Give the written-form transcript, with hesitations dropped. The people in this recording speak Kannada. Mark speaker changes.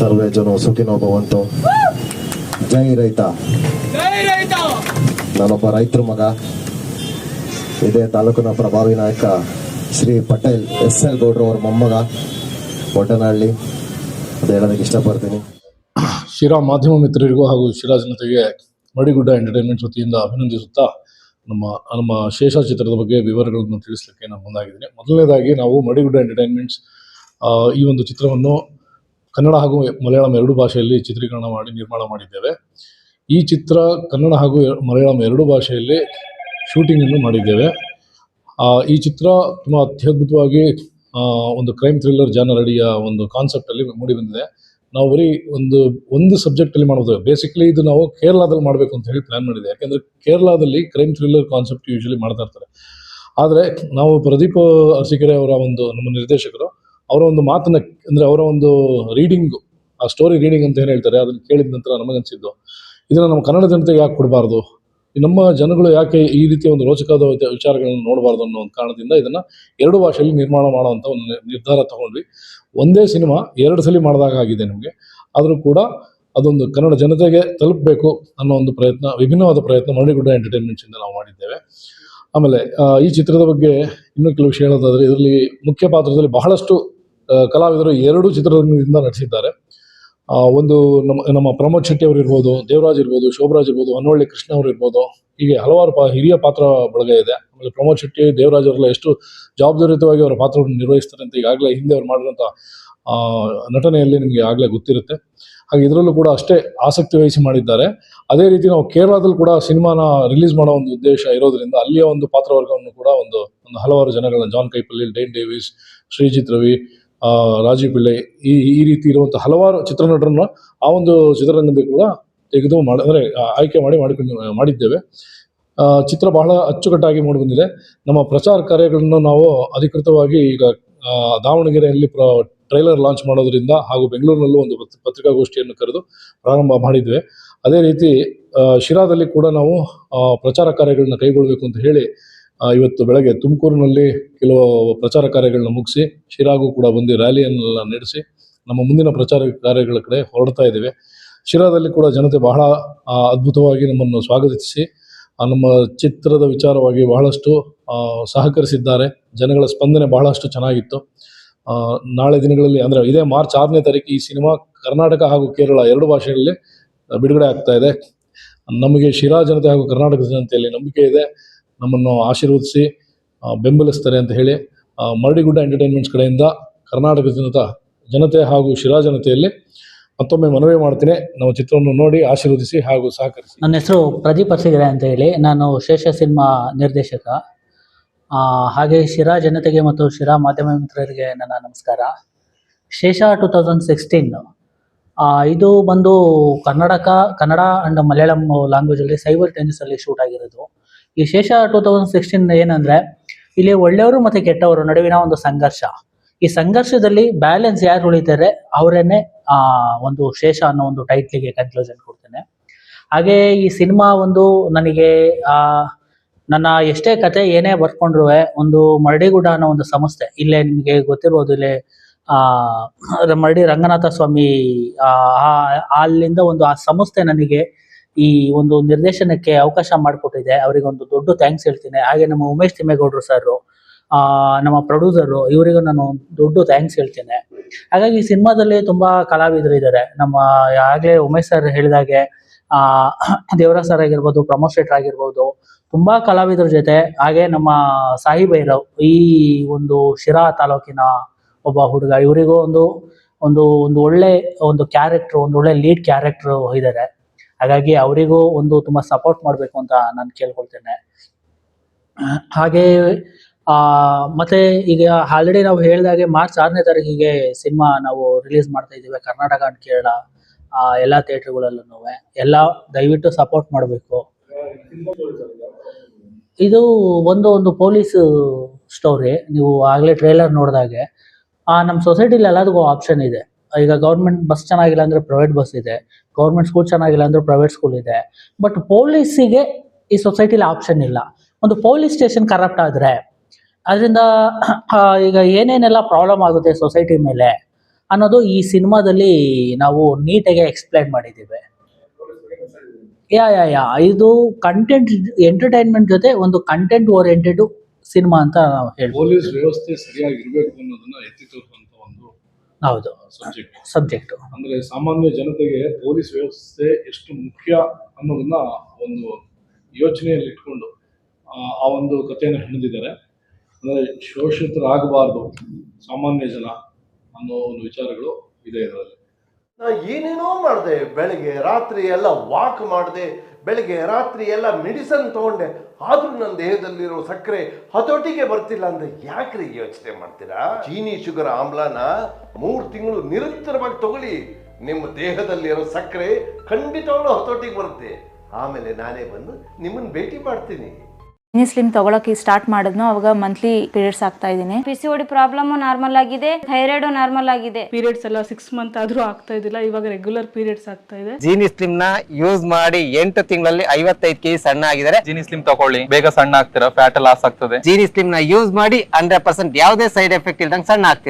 Speaker 1: ಸರ್ವೇ ಜನ ಸುಖಿನೋ ಭವಂತು. ಜೈ ರೈತ. ನಾನೊಬ್ಬ ರೈತರ ಮಗ. ಇದೇ ತಾಲೂಕಿನ ಪ್ರಭಾವಿ ನಾಯಕ ಶ್ರೀ ಪಟೇಲ್ SL ಗೌಡ್ರು ಅವ್ರ ಮೊಮ್ಮಗ ಒಡ್ಡನಹಳ್ಳಿ. ಅದು ಹೇಳೋದಕ್ಕೆ ಇಷ್ಟಪಡ್ತೀನಿ.
Speaker 2: ಶಿರಾ ಮಾಧ್ಯಮ ಮಿತ್ರರಿಗೂ ಹಾಗೂ ಶಿರಾ ಜನತೆಗೆ ಮಡಿಗುಡ್ಡ ಎಂಟರ್ಟೈನ್ಮೆಂಟ್ಸ್ ವತಿಯಿಂದ ಅಭಿನಂದಿಸುತ್ತಾ ನಮ್ಮ ಶೇಷ ಚಿತ್ರದ ಬಗ್ಗೆ ವಿವರಗಳನ್ನು ತಿಳಿಸಲಿಕ್ಕೆ ನಾನು ಮುಂದಾಗಿದ್ದೀನಿ. ಮೊದಲನೇದಾಗಿ ನಾವು ಮಡಿಗುಡ್ಡ ಎಂಟರ್ಟೈನ್ಮೆಂಟ್ಸ್ ಈ ಒಂದು ಚಿತ್ರವನ್ನು ಕನ್ನಡ ಹಾಗೂ ಮಲಯಾಳಂ ಎರಡು ಭಾಷೆಯಲ್ಲಿ ಚಿತ್ರೀಕರಣ ಮಾಡಿ ನಿರ್ಮಾಣ ಮಾಡಿದ್ದೇವೆ. ಈ ಚಿತ್ರ ಕನ್ನಡ ಹಾಗೂ ಮಲಯಾಳಂ ಎರಡು ಭಾಷೆಯಲ್ಲಿ ಶೂಟಿಂಗನ್ನು ಮಾಡಿದ್ದೇವೆ. ಈ ಚಿತ್ರ ತುಂಬ ಅತ್ಯದ್ಭುತವಾಗಿ ಒಂದು ಕ್ರೈಮ್ ಥ್ರಿಲ್ಲರ್ ಜಾನರ್ ಅಡಿಯ ಒಂದು ಕಾನ್ಸೆಪ್ಟಲ್ಲಿ ಮೂಡಿ ಬಂದಿದೆ. ನಾವು ಬರೀ ಒಂದು ಸಬ್ಜೆಕ್ಟಲ್ಲಿ ಮಾಡೋದು. ಬೇಸಿಕಲಿ ಇದು ನಾವು ಕೇರಳದಲ್ಲಿ ಮಾಡಬೇಕು ಅಂತ ಹೇಳಿ ಪ್ಲ್ಯಾನ್ ಮಾಡಿದೆ. ಯಾಕೆಂದರೆ ಕೇರಳದಲ್ಲಿ ಕ್ರೈಮ್ ಥ್ರಿಲ್ಲರ್ ಕಾನ್ಸೆಪ್ಟ್ ಯೂಶಲಿ ಮಾಡ್ತಾ ಇರ್ತಾರೆ. ಆದರೆ ನಾವು ಪ್ರದೀಪ್ ಅರಸೀಕೆರೆ ಅವರ ನಮ್ಮ ನಿರ್ದೇಶಕರು ಅವರ ಒಂದು ಮಾತನ್ನ, ಅಂದರೆ ಅವರ ಒಂದು ರೀಡಿಂಗು, ಆ ಸ್ಟೋರಿ ರೀಡಿಂಗ್ ಅಂತ ಏನು ಹೇಳ್ತಾರೆ, ಅದನ್ನು ಕೇಳಿದ ನಂತರ ನಮಗನ್ಸಿದ್ದು ಇದನ್ನು ನಮ್ಮ ಕನ್ನಡ ಜನತೆಗೆ ಯಾಕೆ ಕೊಡಬಾರ್ದು, ನಮ್ಮ ಜನಗಳು ಯಾಕೆ ಈ ರೀತಿಯ ಒಂದು ರೋಚಕವಾದ ವಿಚಾರಗಳನ್ನು ನೋಡಬಾರ್ದು ಅನ್ನೋ ಒಂದು ಕಾರಣದಿಂದ ಇದನ್ನು ಎರಡು ಭಾಷೆಯಲ್ಲಿ ನಿರ್ಮಾಣ ಮಾಡುವಂಥ ಒಂದು ನಿರ್ಧಾರ ತಗೊಂಡ್ವಿ. ಒಂದೇ ಸಿನಿಮಾ ಎರಡು ಸಲ ಮಾಡಿದಾಗ ಆಗಿದೆ ನಮಗೆ. ಆದರೂ ಕೂಡ ಅದೊಂದು ಕನ್ನಡ ಜನತೆಗೆ ತಲುಪಬೇಕು ಅನ್ನೋ ಒಂದು ಪ್ರಯತ್ನ, ವಿಭಿನ್ನವಾದ ಪ್ರಯತ್ನ ಮಡಿಗುಡ್ಡ ಎಂಟರ್ಟೈನ್ಮೆಂಟ್ಸಿಂದ ನಾವು ಮಾಡಿದ್ದೇವೆ. ಆಮೇಲೆ ಈ ಚಿತ್ರದ ಬಗ್ಗೆ ಇನ್ನೂ ಕೆಲವು ವಿಷಯ ಹೇಳೋದಾದರೆ, ಇದರಲ್ಲಿ ಮುಖ್ಯ ಪಾತ್ರದಲ್ಲಿ ಬಹಳಷ್ಟು ಕಲಾವಿದರು ಎರಡು ಚಿತ್ರದಿಂದ ನಟಿಸಿದ್ದಾರೆ. ಒಂದು ನಮ್ಮ ಪ್ರಮೋದ್ ಶೆಟ್ಟಿ ಅವರು ಇರ್ಬೋದು, ದೇವರಾಜ್ ಇರ್ಬೋದು, ಶೋಭರಾಜ್ ಇರ್ಬೋದು, ಹೊನ್ನವಳ್ಳಿ ಕೃಷ್ಣ ಅವರು ಇರ್ಬೋದು, ಹೀಗೆ ಹಲವಾರು ಹಿರಿಯ ಪಾತ್ರ ಬಳಗ ಇದೆ. ಆಮೇಲೆ ಪ್ರಮೋದ್ ಶೆಟ್ಟಿ, ದೇವರಾಜ್ ಅವರೆಲ್ಲ ಎಷ್ಟು ಜವಾಬ್ದಾರಿಯುತವಾಗಿ ಅವರ ಪಾತ್ರವನ್ನು ನಿರ್ವಹಿಸ್ತಾರೆ ಅಂತ ಈಗಾಗಲೇ ಹಿಂದೆ ಅವರು ಮಾಡಿರೋಂಥ ನಟನೆಯಲ್ಲಿ ನಿಮಗೆ ಆಗಲೇ ಗೊತ್ತಿರುತ್ತೆ. ಹಾಗೆ ಇದರಲ್ಲೂ ಕೂಡ ಅಷ್ಟೇ ಆಸಕ್ತಿ ವಹಿಸಿ ಮಾಡಿದ್ದಾರೆ. ಅದೇ ರೀತಿ ನಾವು ಕೇರಳದಲ್ಲಿ ಕೂಡ ಸಿನಿಮಾನ ರಿಲೀಸ್ ಮಾಡೋ ಒಂದು ಉದ್ದೇಶ ಇರೋದ್ರಿಂದ ಅಲ್ಲಿಯ ಒಂದು ಪಾತ್ರವರ್ಗವನ್ನು ಕೂಡ ಒಂದು ಹಲವಾರು ಜನಗಳನ್ನ, ಜಾನ್ ಕೈಪಲ್ಲಿ, ಡೇನ್ ಡೇವಿಸ್, ಶ್ರೀಜಿತ್ ರವಿ, ರಾಜೀವ್ ಪಿಳ್ಳೈ, ಈ ರೀತಿ ಇರುವಂಥ ಹಲವಾರು ಚಿತ್ರನಟರನ್ನು ಆ ಒಂದು ಚಿತ್ರರಂಗದಲ್ಲಿ ಕೂಡ ತೆಗೆದು ಆಯ್ಕೆ ಮಾಡಿದ್ದೇವೆ. ಚಿತ್ರ ಬಹಳ ಅಚ್ಚುಕಟ್ಟಾಗಿ ಮೂಡಿಬಂದಿದೆ. ನಮ್ಮ ಪ್ರಚಾರ ಕಾರ್ಯಗಳನ್ನು ನಾವು ಅಧಿಕೃತವಾಗಿ ಈಗ ದಾವಣಗೆರೆಯಲ್ಲಿ ಟ್ರೈಲರ್ ಲಾಂಚ್ ಮಾಡೋದ್ರಿಂದ ಹಾಗೂ ಬೆಂಗಳೂರಿನಲ್ಲೂ ಒಂದು ಪತ್ರಿಕಾಗೋಷ್ಠಿಯನ್ನು ಕರೆದು ಪ್ರಾರಂಭ ಮಾಡಿದ್ವಿ. ಅದೇ ರೀತಿ ಶಿರಾದಲ್ಲಿ ಕೂಡ ನಾವು ಪ್ರಚಾರ ಕಾರ್ಯಗಳನ್ನ ಕೈಗೊಳ್ಳಬೇಕು ಅಂತ ಹೇಳಿ ಇವತ್ತು ಬೆಳಗ್ಗೆ ತುಮಕೂರಿನಲ್ಲಿ ಕೆಲವು ಪ್ರಚಾರ ಕಾರ್ಯಗಳನ್ನ ಮುಗಿಸಿ ಶಿರಾಗೂ ಕೂಡ ಬಂದು ರ್ಯಾಲಿಯನ್ನೆಲ್ಲ ನಡೆಸಿ ನಮ್ಮ ಮುಂದಿನ ಪ್ರಚಾರ ಕಾರ್ಯಗಳ ಕಡೆ ಹೊರಡ್ತಾ ಇದ್ದೇವೆ. ಶಿರಾದಲ್ಲಿ ಕೂಡ ಜನತೆ ಬಹಳ ಅದ್ಭುತವಾಗಿ ನಮ್ಮನ್ನು ಸ್ವಾಗತಿಸಿ ನಮ್ಮ ಚಿತ್ರದ ವಿಚಾರವಾಗಿ ಬಹಳಷ್ಟು ಸಹಕರಿಸಿದ್ದಾರೆ. ಜನಗಳ ಸ್ಪಂದನೆ ಬಹಳಷ್ಟು ಚೆನ್ನಾಗಿತ್ತು. ನಾಳೆ ದಿನಗಳಲ್ಲಿ, ಅಂದರೆ ಇದೇ ಮಾರ್ಚ್ 6ನೇ ತಾರೀಕು ಈ ಸಿನಿಮಾ ಕರ್ನಾಟಕ ಹಾಗೂ ಕೇರಳ ಎರಡು ಭಾಷೆಯಲ್ಲಿ ಬಿಡುಗಡೆ ಆಗ್ತಾ ಇದೆ. ನಮಗೆ ಶಿರಾ ಜನತೆ ಹಾಗೂ ಕರ್ನಾಟಕ ಜನತೆಯಲ್ಲಿ ನಂಬಿಕೆ ಇದೆ. ನಮ್ಮನ್ನು ಆಶೀರ್ವದಿಸಿ ಬೆಂಬಲಿಸ್ತಾರೆ ಅಂತ ಹೇಳಿ ಮರಡಿಗುಡ್ಡ ಎಂಟರ್ಟೈನ್ಮೆಂಟ್ಸ್ ಕಡೆಯಿಂದ ಕರ್ನಾಟಕದ ಜನತೆ ಹಾಗೂ ಶಿರಾ ಜನತೆಯಲ್ಲಿ ಮತ್ತೊಮ್ಮೆ ಮನವಿ ಮಾಡ್ತೀನಿ. ನಾವು ಚಿತ್ರವನ್ನು ನೋಡಿ ಆಶೀರ್ವದಿಸಿ ಹಾಗೂ ಸಹಕರಿಸಿ.
Speaker 3: ನನ್ನ ಹೆಸರು ಪ್ರದೀಪ್ ಅರಸೀಕೆರೆ ಅಂತ ಹೇಳಿ, ನಾನು ಶೇಷ ಸಿನಿಮಾ ನಿರ್ದೇಶಕ. ಹಾಗೆ ಶಿರಾ ಜನತೆಗೆ ಮತ್ತು ಶಿರಾ ಮಾಧ್ಯಮ ಮಿತ್ರರಿಗೆ ನನ್ನ ನಮಸ್ಕಾರ. ಶೇಷ 2016 ಇದು ಬಂದು ಕನ್ನಡ ಅಂಡ್ ಮಲಯಾಳಂ ಲ್ಯಾಂಗ್ವೇಜಲ್ಲಿ ಸೈಬರ್ ಟೆನ್ನಿಸಲ್ಲಿ ಶೂಟ್ ಆಗಿರೋದು. ಈ ಶೇಷ 2016 ಏನಂದರೆ, ಇಲ್ಲಿ ಒಳ್ಳೆಯವರು ಮತ್ತು ಕೆಟ್ಟವರು ನಡುವಿನ ಒಂದು ಸಂಘರ್ಷ. ಈ ಸಂಘರ್ಷದಲ್ಲಿ ಬ್ಯಾಲೆನ್ಸ್ ಯಾರು ಉಳಿತಾರೆ ಅವರೇನೆ ಒಂದು ಶೇಷ ಅನ್ನೋ ಒಂದು ಟೈಟ್ಲಿಗೆ ಕನ್ಕ್ಲೂಷನ್ ಕೊಡ್ತೇನೆ. ಹಾಗೆ ಈ ಸಿನಿಮಾ ಒಂದು ನನಗೆ ನನ್ನ ಎಷ್ಟೇ ಕತೆ ಏನೇ ಬರ್ಕೊಂಡ್ರು ಒಂದು ಮರಡಿಗುಡ್ಡ ಅನ್ನೋ ಒಂದು ಸಂಸ್ಥೆ, ಇಲ್ಲೇ ನಿಮಗೆ ಗೊತ್ತಿರ್ಬೋದು, ಇಲ್ಲೇ ಮರಡಿ ರಂಗನಾಥ ಸ್ವಾಮಿ ಅಲ್ಲಿಂದ ಒಂದು ಆ ಸಂಸ್ಥೆ ನನಗೆ ಈ ಒಂದು ನಿರ್ದೇಶನಕ್ಕೆ ಅವಕಾಶ ಮಾಡಿಕೊಟ್ಟಿದೆ. ಅವರಿಗೆ ಒಂದು ದೊಡ್ಡ ಥ್ಯಾಂಕ್ಸ್ ಹೇಳ್ತೀನಿ. ಹಾಗೆ ನಮ್ಮ ಉಮೇಶ್ ತಿಮ್ಮೇಗೌಡರು ಸರ್, ನಮ್ಮ ಪ್ರೊಡ್ಯೂಸರು, ಇವರಿಗೂ ನಾನು ದೊಡ್ಡ ಥ್ಯಾಂಕ್ಸ್ ಹೇಳ್ತೇನೆ. ಹಾಗಾಗಿ ಈ ಸಿನಿಮಾದಲ್ಲಿ ತುಂಬಾ ಕಲಾವಿದರು ಇದ್ದಾರೆ. ನಮ್ಮ ಆಗ್ಲೇ ಉಮೇಶ್ ಸರ್ ಹೇಳಿದಾಗೆ ದೇವರಾಜ್ ಸರ್ ಆಗಿರ್ಬೋದು, ಪ್ರಮೋದ್ ಶೆಟ್ರ್ ಆಗಿರ್ಬೋದು, ತುಂಬಾ ಕಲಾವಿದರ ಜೊತೆ, ಹಾಗೆ ನಮ್ಮ ಸಾಯಿ ಭೈರವ್, ಈ ಒಂದು ಶಿರಾ ತಾಲೂಕಿನ ಒಬ್ಬ ಹುಡುಗ, ಇವರಿಗೂ ಒಂದು ಒಂದು ಒಂದು ಒಳ್ಳೆ ಒಂದು ಕ್ಯಾರೆಕ್ಟರ್, ಒಂದು ಒಳ್ಳೆ ಲೀಡ್ ಕ್ಯಾರೆಕ್ಟರ್ ಇದ್ದಾರೆ. ಹಾಗಾಗಿ ಅವರಿಗೂ ಒಂದು ತುಂಬಾ ಸಪೋರ್ಟ್ ಮಾಡಬೇಕು ಅಂತ ನಾನು ಕೇಳ್ಕೊಳ್ತೇನೆ. ಹಾಗೆ ಮತ್ತೆ ಈಗ ಆಲ್ರೆಡಿ ನಾವು ಹೇಳಿದಾಗೆ ಮಾರ್ಚ್ 6ನೇ ತಾರೀಕಿಗೆ ಸಿನಿಮಾ ನಾವು ರಿಲೀಸ್ ಮಾಡ್ತಾ ಇದ್ದೀವಿ, ಕರ್ನಾಟಕ ಅಂಡ್ ಕೇರಳ ಎಲ್ಲ ಥಿಯೇಟರ್ಗಳಲ್ಲೂ. ಎಲ್ಲ ದಯವಿಟ್ಟು ಸಪೋರ್ಟ್ ಮಾಡಬೇಕು. ಇದು ಒಂದು ಪೊಲೀಸ್ ಸ್ಟೋರಿ. ನೀವು ಆಗಲೇ ಟ್ರೇಲರ್ ನೋಡಿದಾಗೆ ನಮ್ಮ ಸೊಸೈಟಿಲಿ ಎಲ್ಲದಕ್ಕೂ ಆಪ್ಷನ್ ಇದೆ. ಈಗ ಗೌರ್ಮೆಂಟ್ ಬಸ್ ಚೆನ್ನಾಗಿಲ್ಲ ಅಂದ್ರೆ ಪ್ರೈವೇಟ್ ಬಸ್ ಇದೆ, ಗೌರ್ಮೆಂಟ್ ಸ್ಕೂಲ್ ಚೆನ್ನಾಗಿಲ್ಲ ಅಂದ್ರೆ ಪ್ರೈವೇಟ್ ಸ್ಕೂಲ್ ಇದೆ. ಬಟ್ ಪೊಲೀಸಿಗೆ ಈ ಸೊಸೈಟಿಲಿ ಆಪ್ಷನ್ ಇಲ್ಲ. ಒಂದು ಪೊಲೀಸ್ ಸ್ಟೇಷನ್ ಕರಪ್ಟ್ ಆದ್ರೆ ಅದರಿಂದ ಈಗ ಏನೇನೆಲ್ಲ ಪ್ರಾಬ್ಲಮ್ ಆಗುತ್ತೆ ಸೊಸೈಟಿ ಮೇಲೆ ಅನ್ನೋದು ಈ ಸಿನಿಮಾದಲ್ಲಿ ನಾವು ನೀಟಾಗಿ ಎಕ್ಸ್ಪ್ಲೈನ್ ಮಾಡಿದ್ದೀವಿ. ಇದು ಕಂಟೆಂಟ್ ಎಂಟರ್ಟೈನ್ಮೆಂಟ್ ಜೊತೆ ಒಂದು ಕಂಟೆಂಟ್ ಓರಿಯೆಂಟೆಡ್ ಸಿನಿಮಾ ಅಂತ ನಾವು ಹೇಳ್ಬೋದು.
Speaker 2: ಪೊಲೀಸ್ ವ್ಯವಸ್ಥೆ ಸರಿಯಾಗಿರ್ಬೇಕು ಅನ್ನೋದನ್ನ ಎತ್ತಿ ತೋರಿಸುವಂತ ಒಂದು
Speaker 3: ಹೌದು ಸಬ್ಜೆಕ್ಟ್.
Speaker 2: ಅಂದ್ರೆ ಸಾಮಾನ್ಯ ಜನತೆಗೆ ಪೊಲೀಸ್ ವ್ಯವಸ್ಥೆ ಎಷ್ಟು ಮುಖ್ಯ ಅನ್ನೋದನ್ನ ಒಂದು ಯೋಚನೆಯಲ್ಲಿ ಇಟ್ಕೊಂಡು ಆ ಒಂದು ಕಥೆಯನ್ನು ಹೆಣೆದಿದ್ದಾರೆ. ಅಂದ್ರೆ ಶೋಷಿತರಾಗಬಾರ್ದು ಸಾಮಾನ್ಯ ಜನ ಅನ್ನೋ ಒಂದು ವಿಚಾರಗಳು ಇದೆ ಇದರಲ್ಲಿ.
Speaker 4: ನಾ ಏನೇನೋ ಮಾಡಿದೆ, ಬೆಳಗ್ಗೆ ರಾತ್ರಿ ಎಲ್ಲ ವಾಕ್ ಮಾಡಿದೆ, ಬೆಳಗ್ಗೆ ರಾತ್ರಿ ಎಲ್ಲ ಮೆಡಿಸನ್ ತಗೊಂಡೆ, ಆದ್ರೂ ನನ್ನ ದೇಹದಲ್ಲಿರೋ ಸಕ್ಕರೆ ಹತೋಟಿಗೆ ಬರ್ತಿಲ್ಲ ಅಂದ್ರೆ ಯಾಕ್ರಿ ಯೋಚನೆ ಮಾಡ್ತೀರಾ? ಚೀನಿ ಶುಗರ್ ಆಮ್ಲನ 3 ತಿಂಗಳು ನಿರಂತರವಾಗಿ ತಗೊಳ್ಳಿ, ನಿಮ್ಮ ದೇಹದಲ್ಲಿರೋ ಸಕ್ಕರೆ ಖಂಡಿತವಾಗ್ಲೂ ಹತೋಟಿಗೆ ಬರುತ್ತೆ. ಆಮೇಲೆ ನಾನೇ ಬಂದು ನಿಮ್ಮನ್ನ ಭೇಟಿ ಮಾಡ್ತೀನಿ.
Speaker 5: ಜಿನಿ ಸ್ಲಿಮ್ ತಗೊಳಕ್ಕೆ ಸ್ಟಾರ್ಟ್ ಮಾಡಿದ್ನು, ಅವಾಗ ಮಂತ್ಲಿ ಪೀರಿಯಡ್ಸ್ ಆಗ್ತಾ ಇದ್ದೀನಿ.
Speaker 6: PCOD ಪ್ರಾಬ್ಲಮ್ ನಾರ್ಮಲ್ ಆಗಿದೆ, ಥೈರಾಯ್ಡ್ ನಾರ್ಮಲ್ ಆಗಿದೆ.
Speaker 7: ಪೀರಿಯಡ್ಸ್ ಎಲ್ಲ 6 ಮಂತ್ ಆದ್ರೂ ಆಗ್ತಾ ಇದ್ದಿಲ್ಲ, ಇವಾಗ ರೆಗ್ಯುಲರ್ ಪೀರಿಯಡ್ಸ್ ಆಗ್ತಾ ಇದೆ.
Speaker 8: ಜಿನಿ ಸ್ಲಿಮ್ ನ ಯೂಸ್ ಮಾಡಿ 8 ತಿಂಗಳಲ್ಲಿ 55 kg ಸಣ್ಣ ಆಗಿದ್ದಾರೆ.
Speaker 9: ಜಿನಿ ಸ್ಲಿಮ್ ತಗೊಳ್ಳಿ, ಬೇಗ ಸಣ್ಣ ಆಗ್ತೀರಾ, ಫ್ಯಾಟ್ ಲಾಸ್ ಆಗ್ತದೆ.
Speaker 8: ಜಿನಿ ಸ್ಲಿಮ್ ನ ಯೂಸ್ ಮಾಡಿ 100% ಯಾವುದೇ ಸೈಡ್ ಎಫೆಕ್ಟ್ ಇಲ್ದಂಗೆ ಸಣ್ಣ ಆಗ್ತೀರಾ.